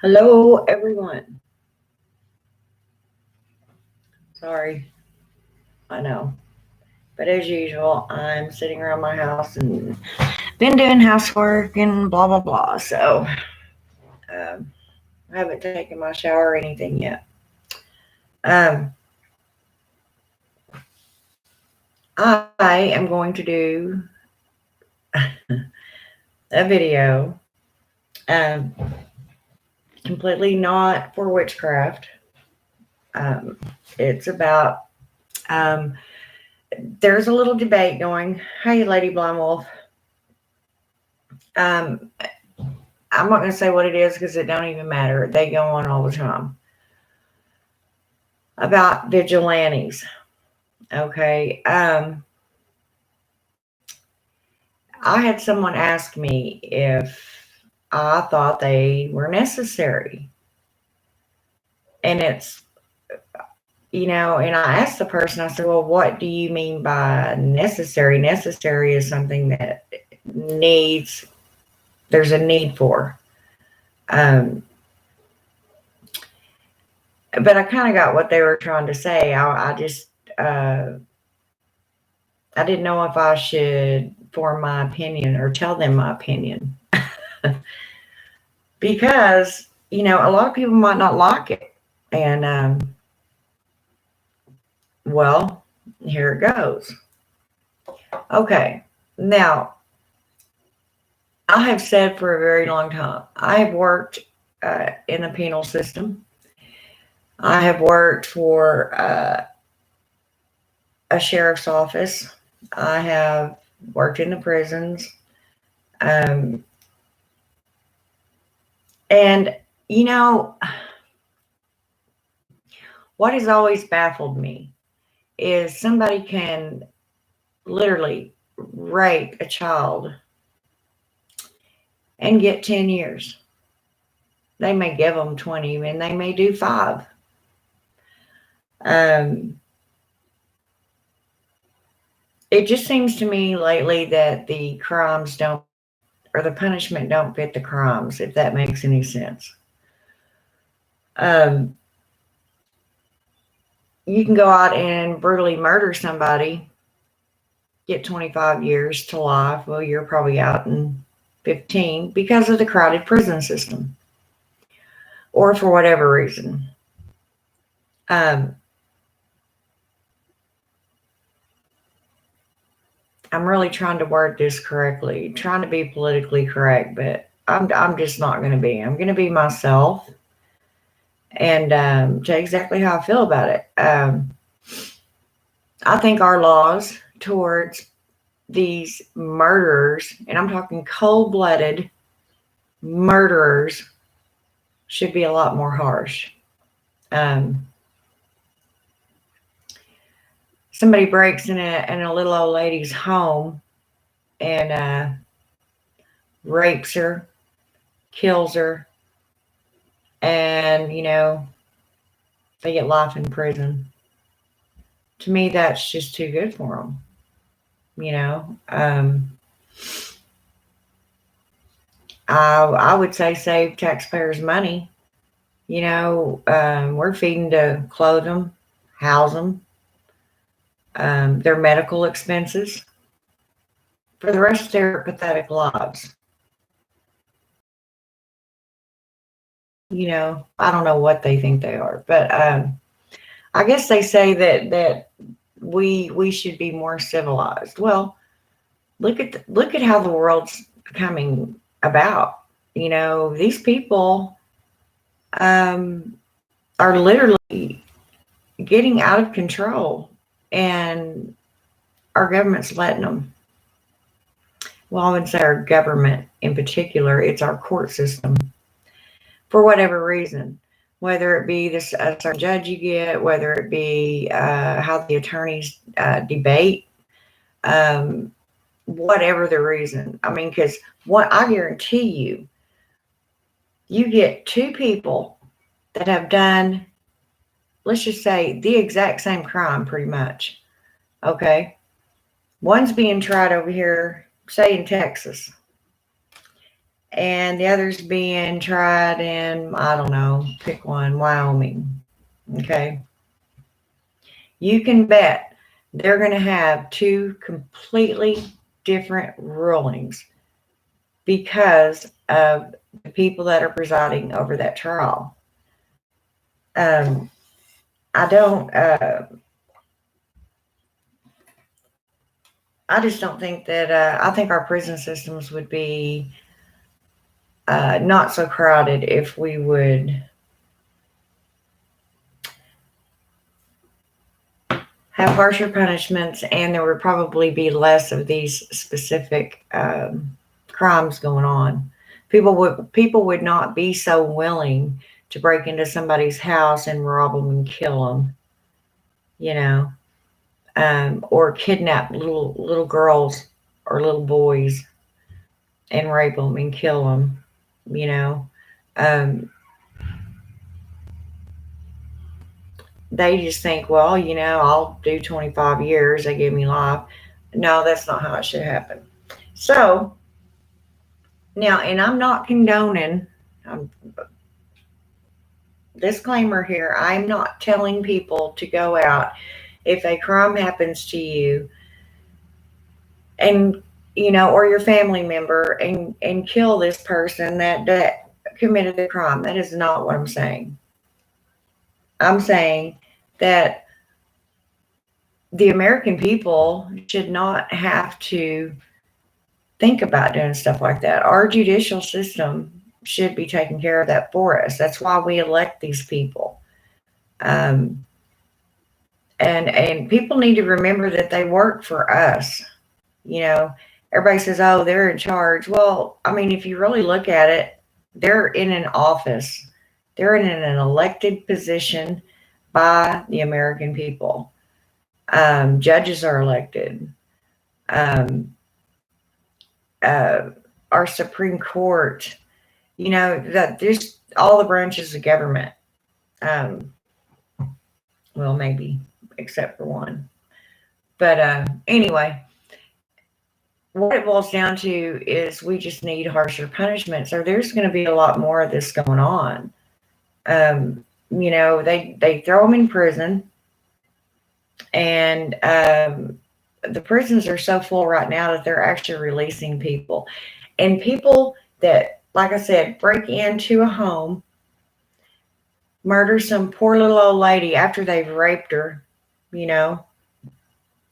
Hello, everyone. Sorry, I know. But as usual, I'm sitting around my house and been doing housework and blah, blah, blah. So um, I haven't taken my shower or anything yet. Um, I am going to do a video um, completely not for witchcraft. Um, it's about, um, there's a little debate going. Hey, Lady Blind Wolf. Um, I'm not going to say what it is because it don't even matter. They go on all the time about vigilantes. Okay. I had someone ask me if I thought they were necessary. And and I asked the person, I said, well, what do you mean by necessary? Necessary is something that needs, there's a need for. Um, but I kind of got what they were trying to say. I just, I didn't know if I should form my opinion or tell them my opinion because a lot of people might not like it, and well, here it goes. Okay, now I have said for a very long time I have worked in the penal system. I have worked for a sheriff's office. I have worked in the prisons. Um, and, you know, what has always baffled me is somebody can literally rape a child and get 10 years. They may give them 20 and they may do 5. Um, it just seems to me lately that the crimes don't, or the punishment don't fit the crimes, if that makes any sense. Um, you can go out and brutally murder somebody, get 25 years to life. Well, you're probably out in 15 because of the crowded prison system or for whatever reason. Um, I'm really trying to word this correctly, trying to be politically correct, but I'm just not going to be. I'm going to be myself and tell exactly how I feel about it. I think our laws towards these murderers, and I'm talking cold-blooded murderers, should be a lot more harsh. Um, Somebody breaks in a little old lady's home and rapes her, kills her, and they get life in prison. To me, that's just too good for them. You know, I would say save taxpayers' money. We're feeding to clothe them, house them, their medical expenses for the rest of their pathetic lives. I don't know what they think they are, but I guess they say that we should be more civilized. Well, look at how the world's coming about. These people are literally getting out of control, and our government's letting them. Well, I would say our government in particular, it's our court system for whatever reason, whether it be this a certain judge you get, whether it be how the attorneys debate, um, whatever the reason. I mean, because what I guarantee you, you get 2 people that have done, let's just say, the exact same crime pretty much. Okay. One's being tried over here, say in Texas. and the other's being tried in, I don't know, pick one, Wyoming. Okay. You can bet they're going to have two completely different rulings because of the people that are presiding over that trial. Um, I don't, I just don't think that, I think our prison systems would be not so crowded if we would have harsher punishments, and there would probably be less of these specific crimes going on. People would not be so willing to break into somebody's house and rob them and kill them, you know, or kidnap little girls or little boys and rape them and kill them, you know. Um, they just think, well, I'll do 25 years. They give me life. No, that's not how it should happen. So now, and I'm not condoning, um, disclaimer here, I'm not telling people to go out if a crime happens to you and, or your family member and kill this person that committed the crime. That is not what I'm saying. I'm saying that the American people should not have to think about doing stuff like that. Our judicial system should be taking care of that for us. That's why we elect these people. Um, and people need to remember that they work for us. You know, everybody says, "Oh, they're in charge." Well, I mean, if you really look at it, they're in an office. They're in an elected position by the American people. Judges are elected. Um, uh, our Supreme Court, that there's all the branches of government. Um, well, maybe except for one. But anyway, what it boils down to is we just need harsher punishments, or there's going to be a lot more of this going on. They throw them in prison, and the prisons are so full right now that they're actually releasing people, and people that, like I said, break into a home, murder some poor little old lady after they've raped her, you know,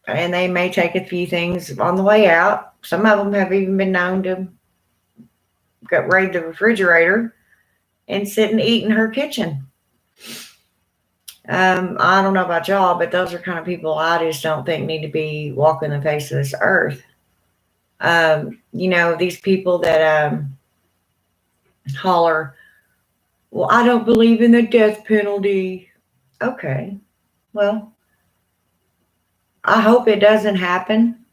and they may take a few things on the way out. Some of them have even been known to raid the refrigerator and sit and eat in her kitchen. I don't know about y'all, but those are kind of people I just don't think need to be walking the face of this earth. These people that holler, well, I don't believe in the death penalty. Okay, well, I hope it doesn't happen.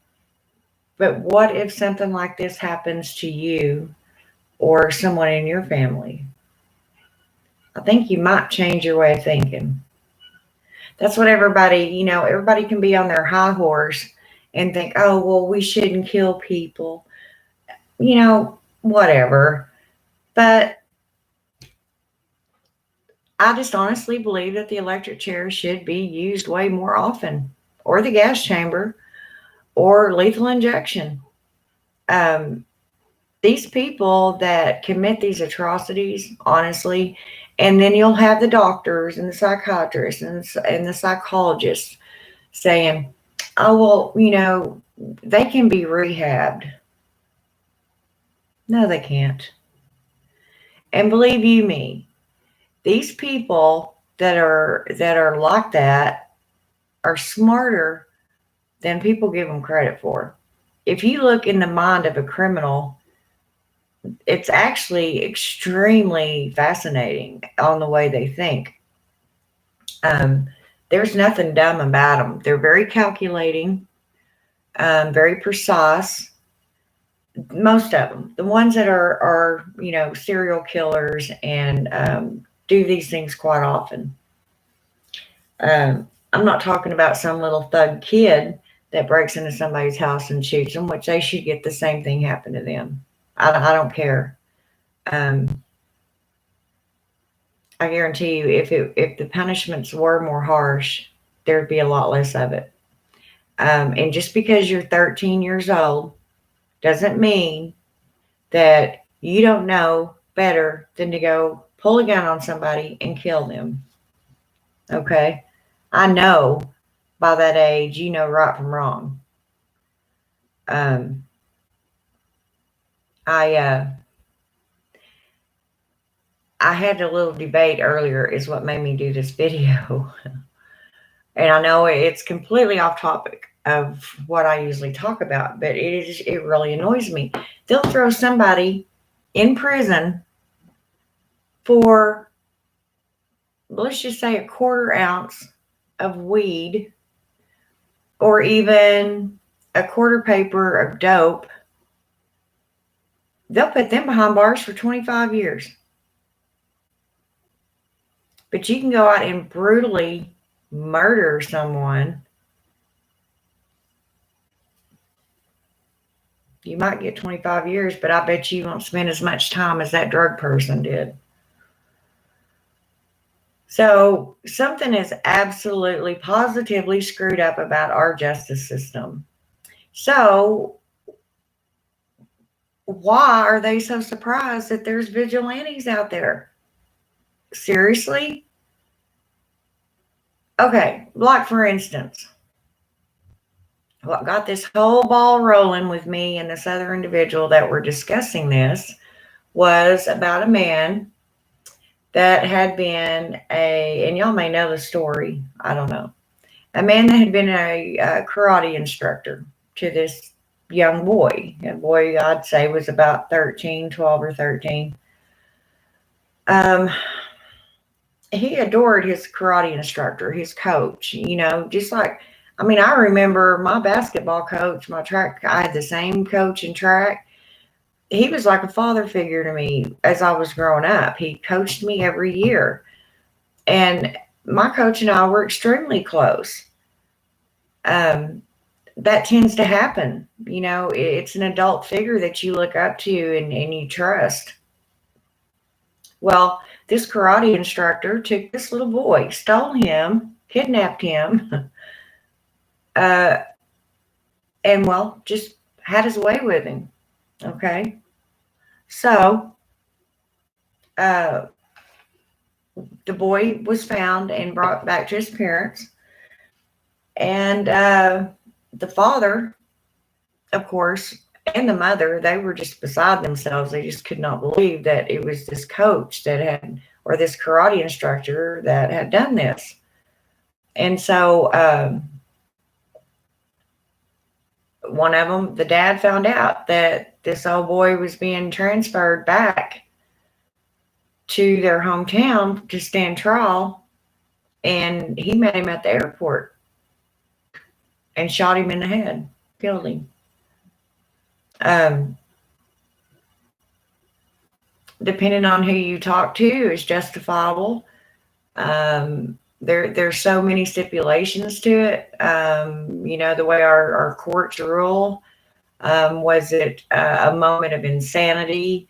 But what if something like this happens to you or someone in your family? I think you might change your way of thinking. That's what everybody can be on their high horse and think, oh, well, we shouldn't kill people, whatever. But I just honestly believe that the electric chair should be used way more often, or the gas chamber, or lethal injection. These people that commit these atrocities, honestly, and then you'll have the doctors and the psychiatrists and the psychologists saying, oh, well, they can be rehabbed. No, they can't. And believe you me, these people that are like that are smarter than people give them credit for. If you look in the mind of a criminal, it's actually extremely fascinating on the way they think. There's nothing dumb about them. They're very calculating, very precise. Most of them, the ones that are serial killers and do these things quite often. I'm not talking about some little thug kid that breaks into somebody's house and shoots them, which they should get the same thing happen to them. I don't care. I guarantee you, if the punishments were more harsh, there'd be a lot less of it. And just because you're 13 years old doesn't mean that you don't know better than to go pull a gun on somebody and kill them. Okay? I know by that age, you know right from wrong. Um, I had a little debate earlier, is what made me do this video. And I know it's completely off topic of what I usually talk about, but it really annoys me. They'll throw somebody in prison for, let's just say, a quarter ounce of weed, or even a quarter paper of dope. They'll put them behind bars for 25 years. But you can go out and brutally murder someone. You might get 25 years, but I bet you won't spend as much time as that drug person did. So something is absolutely, positively screwed up about our justice system. So why are they so surprised that there's vigilantes out there? Seriously? Okay, like for instance, what got this whole ball rolling with me and this other individual that were discussing this was about a man that had been and y'all may know the story, I don't know, a man that had been a karate instructor to this young boy. A boy I'd say was about 13, 12 or 13. He adored his karate instructor, his coach, just like, I remember my basketball coach, my track, I had the same coach in track. He was like a father figure to me as I was growing up. He coached me every year. And my coach and I were extremely close. That tends to happen. It's an adult figure that you look up to and you trust. Well, this karate instructor took this little boy, stole him, kidnapped him, and just had his way with him. Okay. So, the boy was found and brought back to his parents. And the father, of course, and the mother, they were just beside themselves. They just could not believe that it was this coach that had, or this karate instructor that had done this. And so one of them, the dad, found out that this old boy was being transferred back to their hometown to stand trial. And he met him at the airport and shot him in the head, killed him. Depending on who you talk to is justifiable. There's so many stipulations to it. The way our courts rule. Was it a moment of insanity?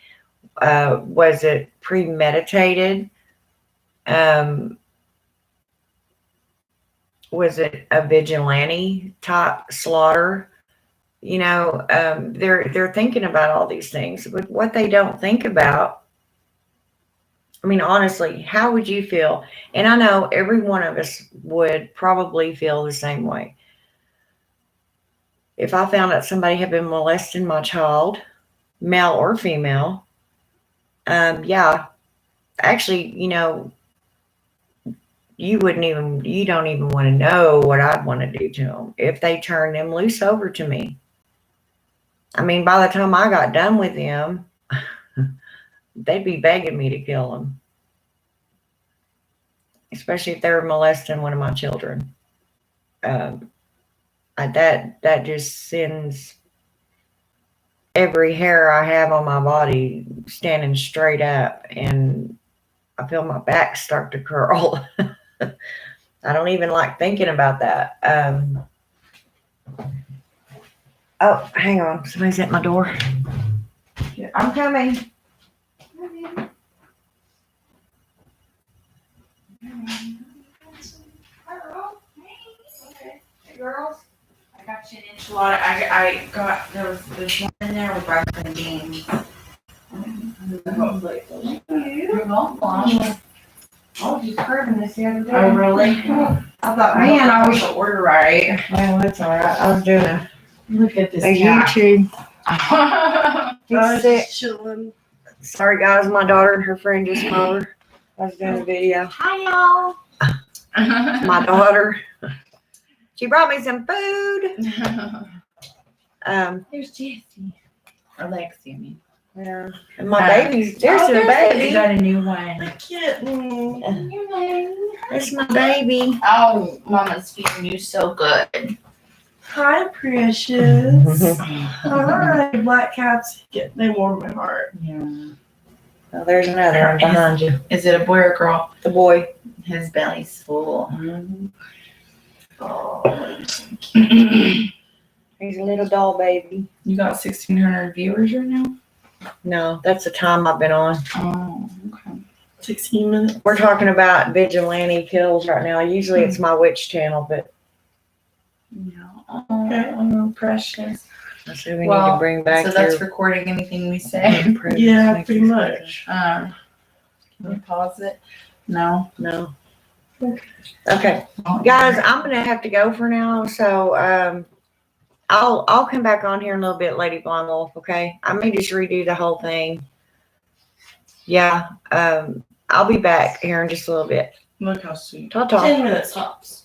Was it premeditated? Was it a vigilante type slaughter? They're thinking about all these things, but what they don't think about, honestly, how would you feel? And I know every one of us would probably feel the same way. If I found out somebody had been molesting my child, male or female, yeah, actually, you don't even want to know what I'd want to do to them if they turned them loose over to me. By the time I got done with them, they'd be begging me to kill them, especially if they were molesting one of my children. That just sends every hair I have on my body standing straight up, and I feel my back start to curl. I don't even like thinking about that. Oh, hang on. Somebody's at my door. I'm coming. got you an enchilada. I got, there was one in there with rice and beans. Hopefully. You're welcome. I was just craving this the other day. Oh, really? I thought, man, I was to order right. Well, that's all right. I was doing a Look at this cat. YouTube. I He's sick. was chilling. Sorry, guys. My daughter and her friend just called her. I was doing a video. Hi, y'all. My daughter. She brought me some food. There's Jessie. Or Lexi, I mean. Yeah. And my baby's, there's a You baby. got a new one. Kitten. Your name? That's my baby. Oh, Mama's feeding you so good. Hi, precious. Hi, black cats. They warm my heart. Yeah. Oh, there's another one behind you. Is it a boy or girl? The boy. His belly's full. Oh, He's a little doll baby. You got 1,600 viewers right now? No, that's the time I've been on. Oh, okay. 16 minutes. We're talking about vigilante kills right now. Usually it's my witch channel, but Yeah. Oh, precious. I said we need Well, to bring back So that's your recording anything we say. Yeah, pretty much. Can you pause it? No. No. Okay. Guys, I'm gonna have to go for now. So I'll come back on here in a little bit, Lady Blonde Wolf, okay? I may just redo the whole thing. Yeah. I'll be back here in just a little bit. Look how sweet. Ta-ta. 10 minutes tops.